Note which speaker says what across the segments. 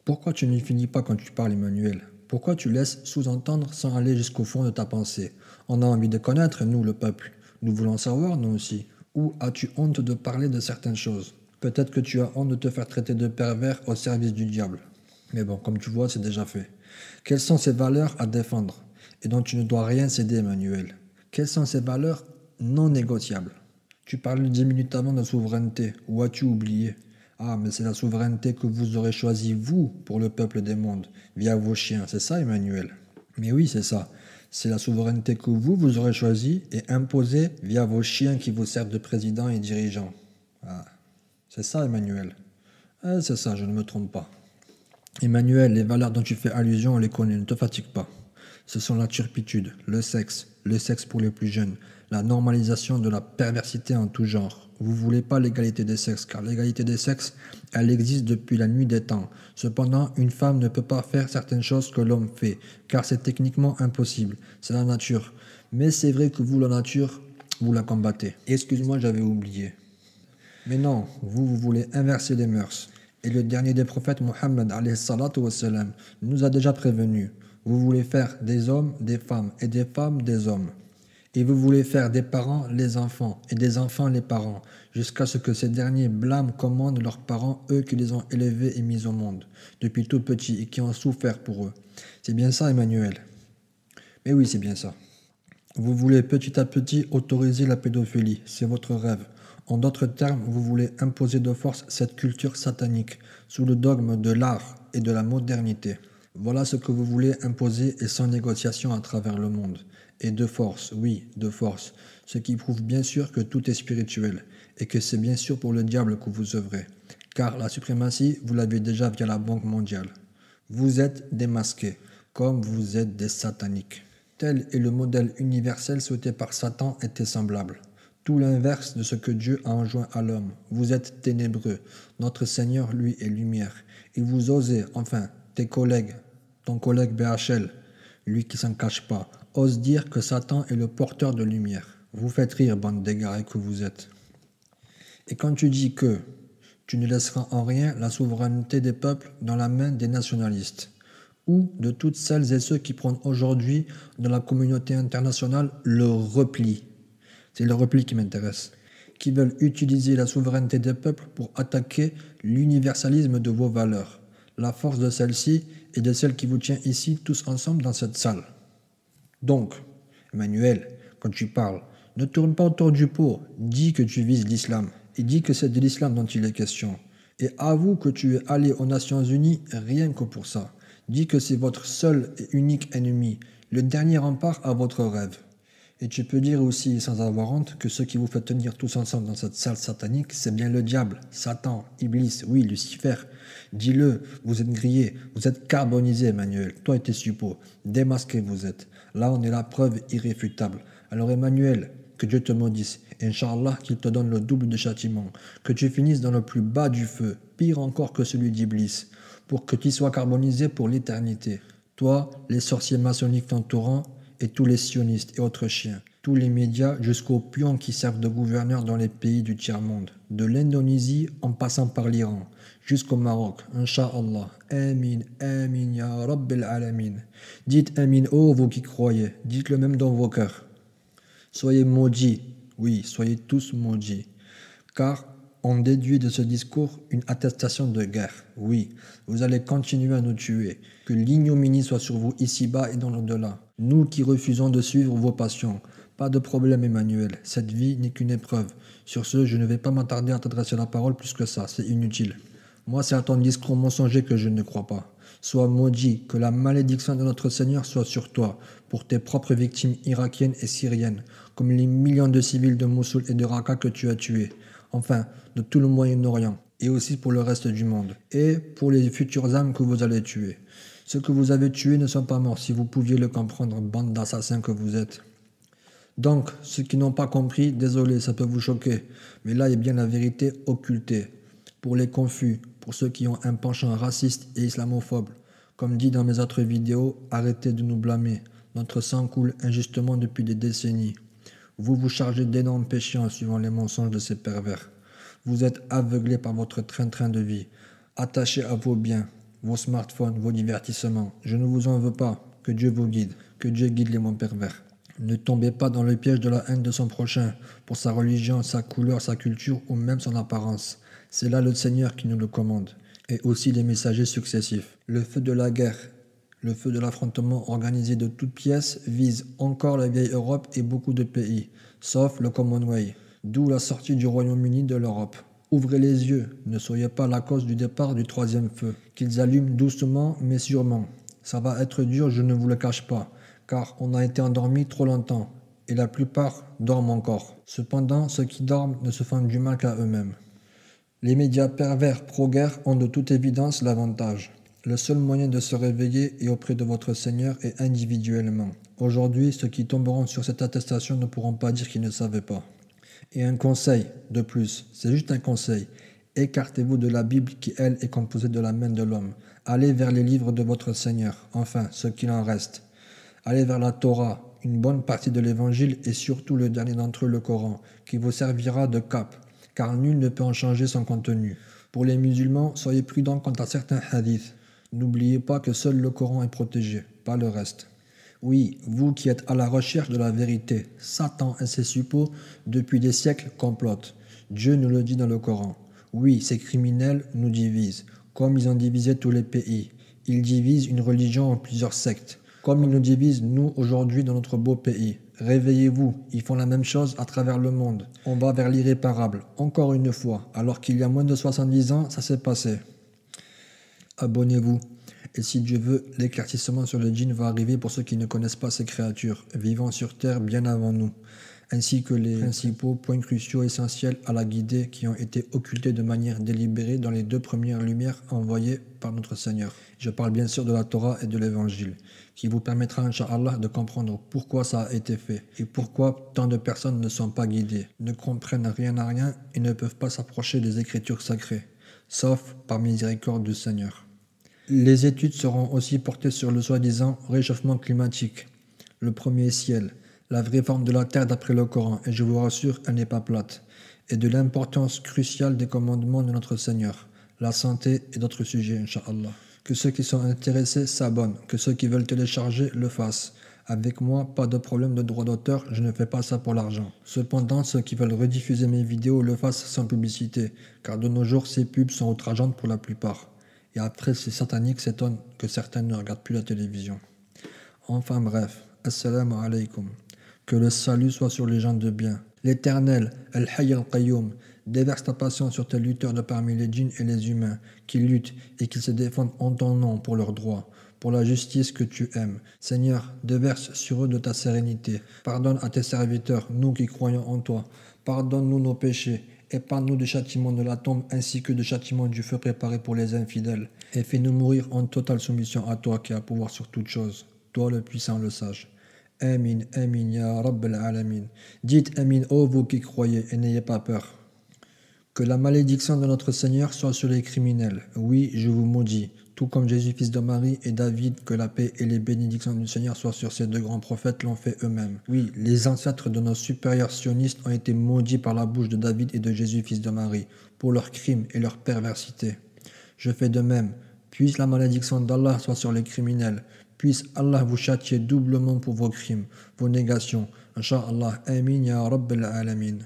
Speaker 1: Pourquoi tu ne finis pas quand tu parles, Emmanuel? Pourquoi tu laisses sous-entendre sans aller jusqu'au fond de ta pensée? On a envie de connaître, nous, le peuple. Nous voulons savoir, nous aussi. Ou as-tu honte de parler de certaines choses? Peut-être que tu as honte de te faire traiter de pervers au service du diable. Mais bon, comme tu vois, c'est déjà fait. Quelles sont ces valeurs à défendre et dont tu ne dois rien céder, Emmanuel? Quelles sont ces valeurs non négociables? Tu parlais 10 minutes avant de souveraineté. Ou as-tu oublié? Ah, mais c'est la souveraineté que vous aurez choisie, vous, pour le peuple des mondes, via vos chiens. C'est ça, Emmanuel? Mais oui, c'est ça. C'est la souveraineté que vous aurez choisie et imposée via vos chiens qui vous servent de président et dirigeant. Ah, c'est ça, Emmanuel. Ah, c'est ça, je ne me trompe pas. Emmanuel, les valeurs dont tu fais allusion, on les connaît, ne te fatigue pas. Ce sont la turpitude, le sexe pour les plus jeunes, la normalisation de la perversité en tout genre. Vous voulez pas l'égalité des sexes, car l'égalité des sexes, elle existe depuis la nuit des temps. Cependant, une femme ne peut pas faire certaines choses que l'homme fait, car c'est techniquement impossible. C'est la nature. Mais c'est vrai que vous, la nature, vous la combattez. Excuse-moi, j'avais oublié. Mais non, vous voulez inverser les mœurs. Et le dernier des prophètes, Mohammed, alayhi salatu wassalam, nous a déjà prévenus. Vous voulez faire des hommes des femmes et des femmes des hommes. Et vous voulez faire des parents les enfants et des enfants les parents, jusqu'à ce que ces derniers blâment, commandent leurs parents, eux qui les ont élevés et mis au monde, depuis tout petits et qui ont souffert pour eux. C'est bien ça, Emmanuel. Mais oui, c'est bien ça. Vous voulez petit à petit autoriser la pédophilie, c'est votre rêve. En d'autres termes, vous voulez imposer de force cette culture satanique, sous le dogme de l'art et de la modernité. Voilà ce que vous voulez imposer et sans négociation à travers le monde. Et de force, oui, de force. Ce qui prouve bien sûr que tout est spirituel et que c'est bien sûr pour le diable que vous œuvrez. Car la suprématie, vous l'avez déjà via la Banque mondiale. Vous êtes démasqués, comme vous êtes des sataniques. Tel est le modèle universel souhaité par Satan était semblable. Tout l'inverse de ce que Dieu a enjoint à l'homme. Vous êtes ténébreux. Notre Seigneur, lui, est lumière. Et vous osez, enfin, tes collègues, ton collègue BHL, lui qui s'en cache pas, ose dire que Satan est le porteur de lumière. Vous faites rire, bande d'égarés que vous êtes. Et quand tu dis que tu ne laisseras en rien la souveraineté des peuples dans la main des nationalistes, ou de toutes celles et ceux qui prônent aujourd'hui dans la communauté internationale le repli. C'est le repli qui m'intéresse. Qui veulent utiliser la souveraineté des peuples pour attaquer l'universalisme de vos valeurs, la force de celle-ci et de celle qui vous tient ici tous ensemble dans cette salle. Donc, Emmanuel, quand tu parles, ne tourne pas autour du pot, dis que tu vises l'islam et dis que c'est de l'islam dont il est question. Et avoue que tu es allé aux Nations Unies rien que pour ça. Dis que c'est votre seul et unique ennemi, le dernier rempart à votre rêve. Et tu peux dire aussi, sans avoir honte, que ce qui vous fait tenir tous ensemble dans cette salle satanique, c'est bien le diable, Satan, Iblis, oui, Lucifer. Dis-le, vous êtes grillé, vous êtes carbonisé, Emmanuel, toi et tes suppôts, démasqués vous êtes. Là, on est la preuve irréfutable. Alors, Emmanuel, que Dieu te maudisse, et Inch'Allah qu'il te donne le double de châtiment, que tu finisses dans le plus bas du feu, pire encore que celui d'Iblis, pour que tu sois carbonisé pour l'éternité. Toi, les sorciers maçonniques t'entourant, et tous les sionistes et autres chiens, tous les médias jusqu'aux pions qui servent de gouverneurs dans les pays du tiers-monde, de l'Indonésie en passant par l'Iran, jusqu'au Maroc, Inch'Allah. Amin, Amin, Ya Rabbil Alamin. Dites Amin, oh vous qui croyez, dites-le même dans vos cœurs. Soyez maudits, oui, soyez tous maudits, car on déduit de ce discours une attestation de guerre. Oui, vous allez continuer à nous tuer. Que l'ignominie soit sur vous ici-bas et dans l'au-delà. Nous qui refusons de suivre vos passions. Pas de problème, Emmanuel. Cette vie n'est qu'une épreuve. Sur ce, je ne vais pas m'attarder à t'adresser la parole plus que ça. C'est inutile. Moi, c'est à ton discours mensonger que je ne crois pas. Sois maudit, que la malédiction de notre Seigneur soit sur toi, pour tes propres victimes irakiennes et syriennes, comme les millions de civils de Mossoul et de Raqqa que tu as tués. Enfin, de tout le Moyen-Orient, et aussi pour le reste du monde, et pour les futures âmes que vous allez tuer. Ceux que vous avez tués ne sont pas morts, si vous pouviez le comprendre, bande d'assassins que vous êtes. Donc, ceux qui n'ont pas compris, désolé, ça peut vous choquer, mais là est bien la vérité occultée. Pour les confus, pour ceux qui ont un penchant raciste et islamophobe, comme dit dans mes autres vidéos, arrêtez de nous blâmer. Notre sang coule injustement depuis des décennies. Vous vous chargez d'énormes péchés en suivant les mensonges de ces pervers. Vous êtes aveuglés par votre train-train de vie, attachés à vos biens, vos smartphones, vos divertissements. Je ne vous en veux pas. Que Dieu vous guide, que Dieu guide les mondes pervers. Ne tombez pas dans le piège de la haine de son prochain, pour sa religion, sa couleur, sa culture ou même son apparence. C'est là le Seigneur qui nous le commande. Et aussi les messagers successifs. Le feu de la guerre, le feu de l'affrontement organisé de toutes pièces vise encore la vieille Europe et beaucoup de pays, sauf le Commonwealth, d'où la sortie du Royaume-Uni de l'Europe. Ouvrez les yeux, ne soyez pas la cause du départ du troisième feu, qu'ils allument doucement mais sûrement. Ça va être dur, je ne vous le cache pas, car on a été endormis trop longtemps, et la plupart dorment encore. Cependant, ceux qui dorment ne se font du mal qu'à eux-mêmes. Les médias pervers pro-guerre ont de toute évidence l'avantage. Le seul moyen de se réveiller est auprès de votre Seigneur et individuellement. Aujourd'hui, ceux qui tomberont sur cette attestation ne pourront pas dire qu'ils ne savaient pas. Et un conseil de plus, c'est juste un conseil. Écartez-vous de la Bible qui, elle, est composée de la main de l'homme. Allez vers les livres de votre Seigneur, enfin, ce qu'il en reste. Allez vers la Torah, une bonne partie de l'Évangile et surtout le dernier d'entre eux, le Coran, qui vous servira de cap, car nul ne peut en changer son contenu. Pour les musulmans, soyez prudents quant à certains hadiths. N'oubliez pas que seul le Coran est protégé, pas le reste. Oui, vous qui êtes à la recherche de la vérité, Satan et ses suppôts, depuis des siècles, complotent. Dieu nous le dit dans le Coran. Oui, ces criminels nous divisent, comme ils ont divisé tous les pays. Ils divisent une religion en plusieurs sectes, comme ils nous divisent, nous, aujourd'hui, dans notre beau pays. Réveillez-vous, ils font la même chose à travers le monde. On va vers l'irréparable, encore une fois, alors qu'il y a moins de 70 ans, ça s'est passé. Abonnez-vous. Et si Dieu veut, l'éclaircissement sur le djinn va arriver pour ceux qui ne connaissent pas ces créatures, vivant sur terre bien avant nous, ainsi que les principaux points cruciaux essentiels à la guider qui ont été occultés de manière délibérée dans les 2 premières lumières envoyées par notre Seigneur. Je parle bien sûr de la Torah et de l'Évangile, qui vous permettra, Inch'Allah, de comprendre pourquoi ça a été fait et pourquoi tant de personnes ne sont pas guidées, ne comprennent rien à rien et ne peuvent pas s'approcher des Écritures sacrées, sauf par miséricorde du Seigneur. Les études seront aussi portées sur le soi-disant réchauffement climatique, le premier ciel, la vraie forme de la Terre d'après le Coran, et je vous rassure, elle n'est pas plate, et de l'importance cruciale des commandements de notre Seigneur, la santé et d'autres sujets, Inch'Allah. Que ceux qui sont intéressés s'abonnent, que ceux qui veulent télécharger le fassent. Avec moi, pas de problème de droit d'auteur, je ne fais pas ça pour l'argent. Cependant, ceux qui veulent rediffuser mes vidéos le fassent sans publicité, car de nos jours, ces pubs sont outrageantes pour la plupart. Et après, ces sataniques s'étonnent que certains ne regardent plus la télévision. Enfin bref, assalamu alaikum. Que le salut soit sur les gens de bien. L'Éternel, Al-Hayy Al-Qayyum, déverse ta passion sur tes lutteurs de parmi les djinns et les humains, qui luttent et qui se défendent en ton nom pour leurs droits, pour la justice que tu aimes. Seigneur, déverse sur eux de ta sérénité. Pardonne à tes serviteurs, nous qui croyons en toi. Pardonne-nous nos péchés. Épargne-nous du châtiment de la tombe ainsi que du châtiment du feu préparé pour les infidèles. Et fais-nous mourir en totale soumission à toi qui as pouvoir sur toutes choses. Toi le puissant, le sage. Amin, amin, ya Rabbal Alamin. Dites amin, ô vous qui croyez, et n'ayez pas peur. Que la malédiction de notre Seigneur soit sur les criminels. Oui, je vous maudis. Tout comme Jésus, fils de Marie, et David, que la paix et les bénédictions du Seigneur soient sur ces 2 grands prophètes l'ont fait eux-mêmes. Oui, les ancêtres de nos supérieurs sionistes ont été maudits par la bouche de David et de Jésus, fils de Marie, pour leurs crimes et leur perversité. Je fais de même. Puisse la malédiction d'Allah soit sur les criminels. Puisse Allah vous châtier doublement pour vos crimes, vos négations. Inch'Allah, amin ya Rabbal Alamin.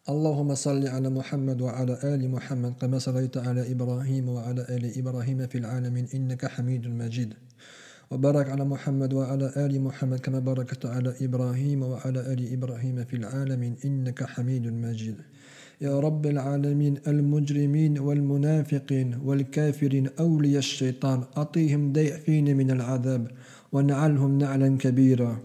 Speaker 1: اللهم صل على محمد وعلى آل محمد كما صليت على إبراهيم وعلى آل إبراهيم في العالمين إنك حميد مجيد وبارك على محمد وعلى آل محمد كما باركت على إبراهيم وعلى آل إبراهيم في العالمين إنك حميد مجيد يا رب العالمين المجرمين والمنافقين والكافرين أولياء الشيطان أعطيهم ضيفين من العذاب ونعلهم نعلا كبيرا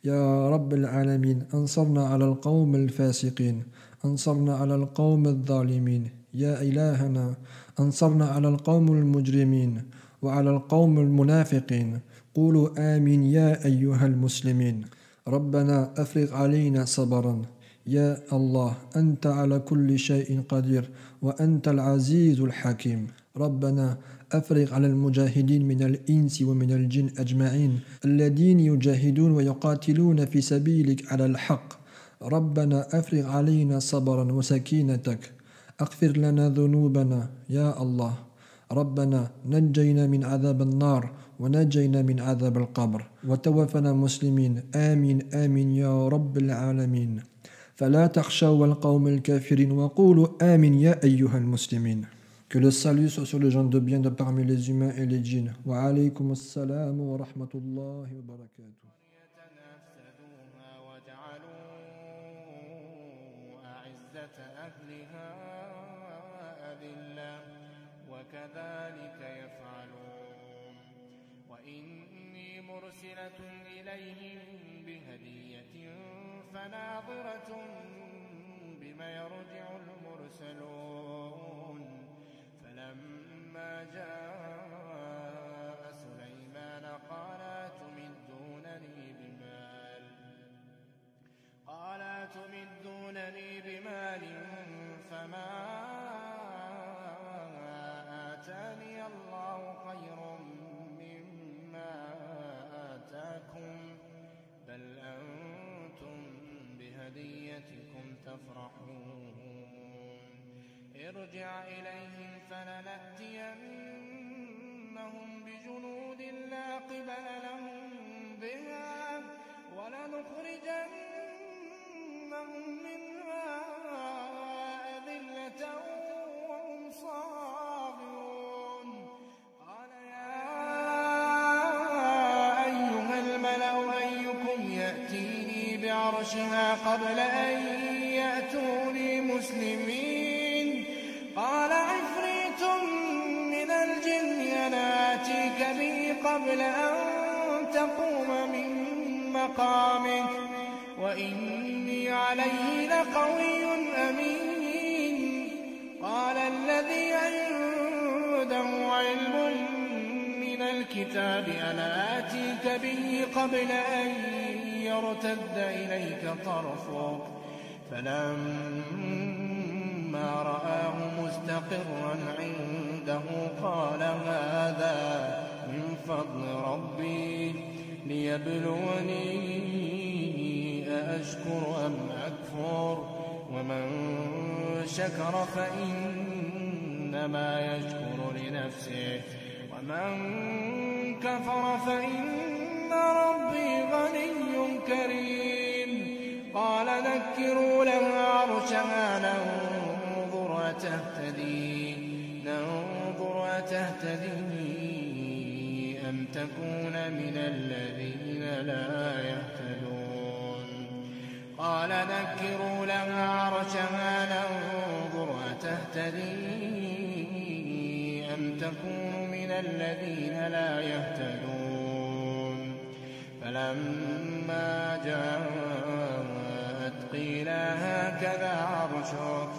Speaker 1: يا رب العالمين أنصرنا على القوم الفاسقين أنصرنا على القوم الظالمين يا إلهنا أنصرنا على القوم المجرمين وعلى القوم المنافقين قولوا آمين يا أيها المسلمين ربنا أفرغ علينا صبرا يا الله أنت على كل شيء قدير وأنت العزيز الحكيم ربنا أفرغ على المجاهدين من الإنس ومن الجن أجمعين الذين يجاهدون ويقاتلون في سبيلك على الحق ربنا أفرغ علينا صبرا وسكينتك أغفر لنا ذنوبنا يا الله ربنا نجينا من عذاب النار ونجينا من عذاب القبر وتوفنا مسلمين آمين آمين يا رب العالمين. فلا تخشوا القوم الكافرين وقولوا آمين يا أيها المسلمين. Que le salut soit sur les gens de bien de parmi les humains et les djinns. Wa alaykum assalam wa rahmatullahi wa barakatuh.
Speaker 2: وكذلك يفعلون وإني مرسلة إليهم بهدية فناظرة بما يرجع المرسلون فلما جاء سليمان قال أتمدونني بمال فما آتاني الله خير مما آتاكم بل أنتم بهديتكم تفرحون ارجع إليهم فلنأتينهم بجنود لا قبل لهم بها ولنخرجنهم منها أذلة وهم صاغرون قال يا أيها الملأ أيكم يأتيني بعرشها قبل أن يأتوني مسلمين قال عفريت من الجن أنا آتيك به قبل أن تقوم من مقامك وإني عليه لقوي أمين قال الذي عنده علم من الكتاب أنا آتيك به قبل أن يرتد إليك طرفك فلما رآه مستقرا عنده قال هذا من فضل ربي ليبلوني أأشكر أم أكفر ومن شكر فإنما يشكر لنفسه ومن كفر فإن ربي غني كريم قال نكروا لها عرشها ننظر أتهتدي أم تكون من الذين لا يهتدون قال نكروا لها عرشها ننظر أتهتدي أم تكون من الذين لا يهتدون فلما جاءت قيل هكذا عرشك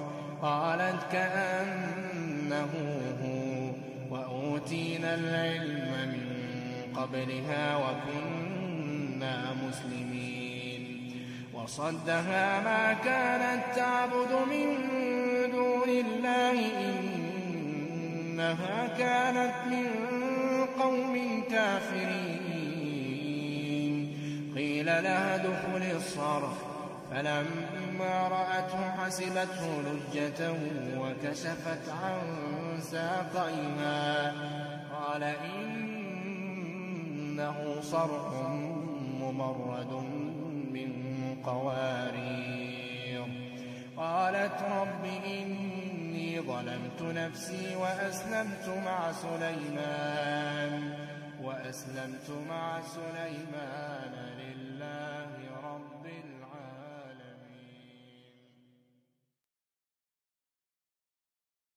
Speaker 2: قالت كأنه هو وأوتينا العلم من قبلها وكنا مسلمين وصدها ما كانت تعبد من دون الله إنها كانت من قوم كافرين قيل لها ادخل الصرح فلما رأته حسبته لجة وكشفت عن ساقيها قال إنه صرح ممرد من قوارير قالت رب إني ظلمت نفسي وأسلمت مع سليمان لله